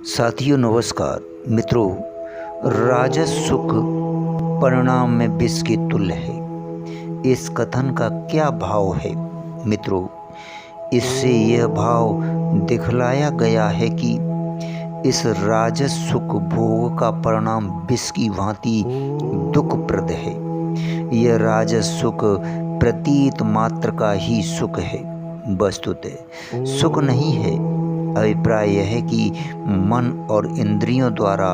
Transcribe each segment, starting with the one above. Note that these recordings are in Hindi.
साथियों नमस्कार। मित्रों, राजस सुख परिणाम में विष के तुल्य है। इस कथन का क्या भाव है? मित्रों, इससे यह भाव दिखलाया गया है कि इस राजस सुख भोग का परिणाम विष की भांति दुखप्रद है। यह राजस सुख प्रतीत मात्र का ही सुख है, वस्तुतः सुख नहीं है। अभिप्राय यह है कि मन और इंद्रियों द्वारा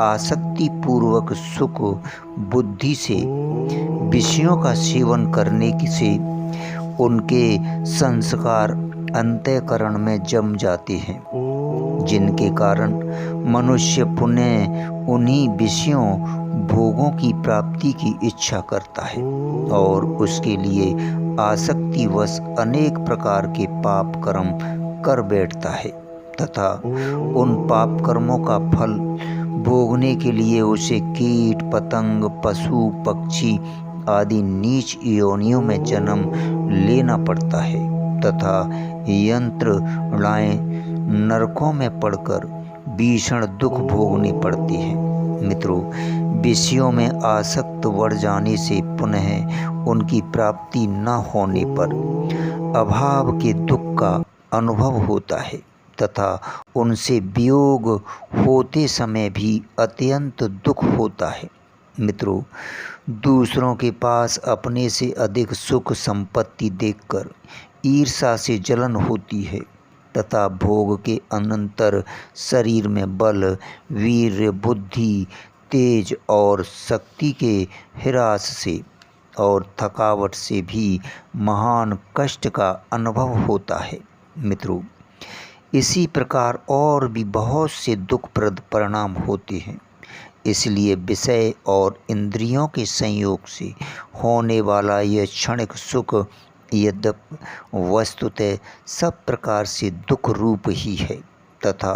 आसक्ति पूर्वक सुख बुद्धि से विषयों का सेवन करने से उनके संस्कार अंतःकरण में जम जाते हैं, जिनके कारण मनुष्य पुनः उन्हीं विषयों भोगों की प्राप्ति की इच्छा करता है और उसके लिए आसक्तिवश अनेक प्रकार के पाप कर्म कर बैठता है तथा उन पाप कर्मों का फल भोगने के लिए उसे कीट पतंग पशु पक्षी आदि नीच योनियों में जन्म लेना पड़ता है तथा यंत्रणाएं नरकों में पड़कर भीषण दुख भोगने पड़ती है। मित्रों, विषयों में आसक्त बढ़ जाने से पुनः उनकी प्राप्ति न होने पर अभाव के दुख का अनुभव होता है तथा उनसे वियोग होते समय भी अत्यंत दुख होता है। मित्रों, दूसरों के पास अपने से अधिक सुख संपत्ति देखकर ईर्ष्या से जलन होती है तथा भोग के अनंतर शरीर में बल वीर्य बुद्धि तेज और शक्ति के ह्रास से और थकावट से भी महान कष्ट का अनुभव होता है। मित्रों, इसी प्रकार और भी बहुत से दुखप्रद परिणाम होते हैं। इसलिए विषय और इंद्रियों के संयोग से होने वाला यह क्षणिक सुख यद्यपि वस्तुतः सब प्रकार से दुख रूप ही है तथा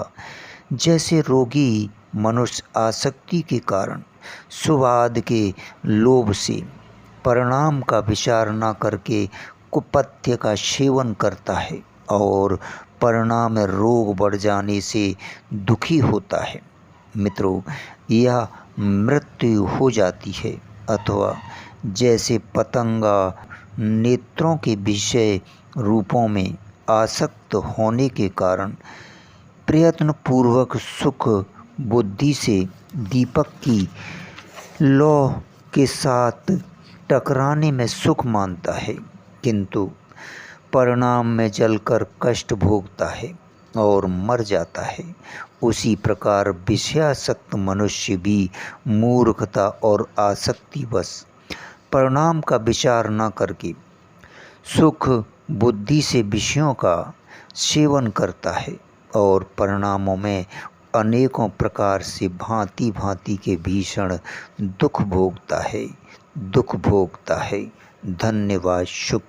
जैसे रोगी मनुष्य आसक्ति के कारण सुवाद के लोभ से परिणाम का विचार न करके कुपथ्य का सेवन करता है और परिणाम में रोग बढ़ जाने से दुखी होता है। मित्रों, यह मृत्यु हो जाती है अथवा जैसे पतंगा नेत्रों के विषय रूपों में आसक्त होने के कारण प्रयत्न पूर्वक सुख बुद्धि से दीपक की लौ के साथ टकराने में सुख मानता है, किंतु परिणाम में जलकर कष्ट भोगता है और मर जाता है, उसी प्रकार विषयासक्त मनुष्य भी मूर्खता और आसक्तिवश परिणाम का विचार न करके सुख बुद्धि से विषयों का सेवन करता है और परिणामों में अनेकों प्रकार से भांति भांति के भीषण दुख भोगता है। धन्यवाद। शुभ।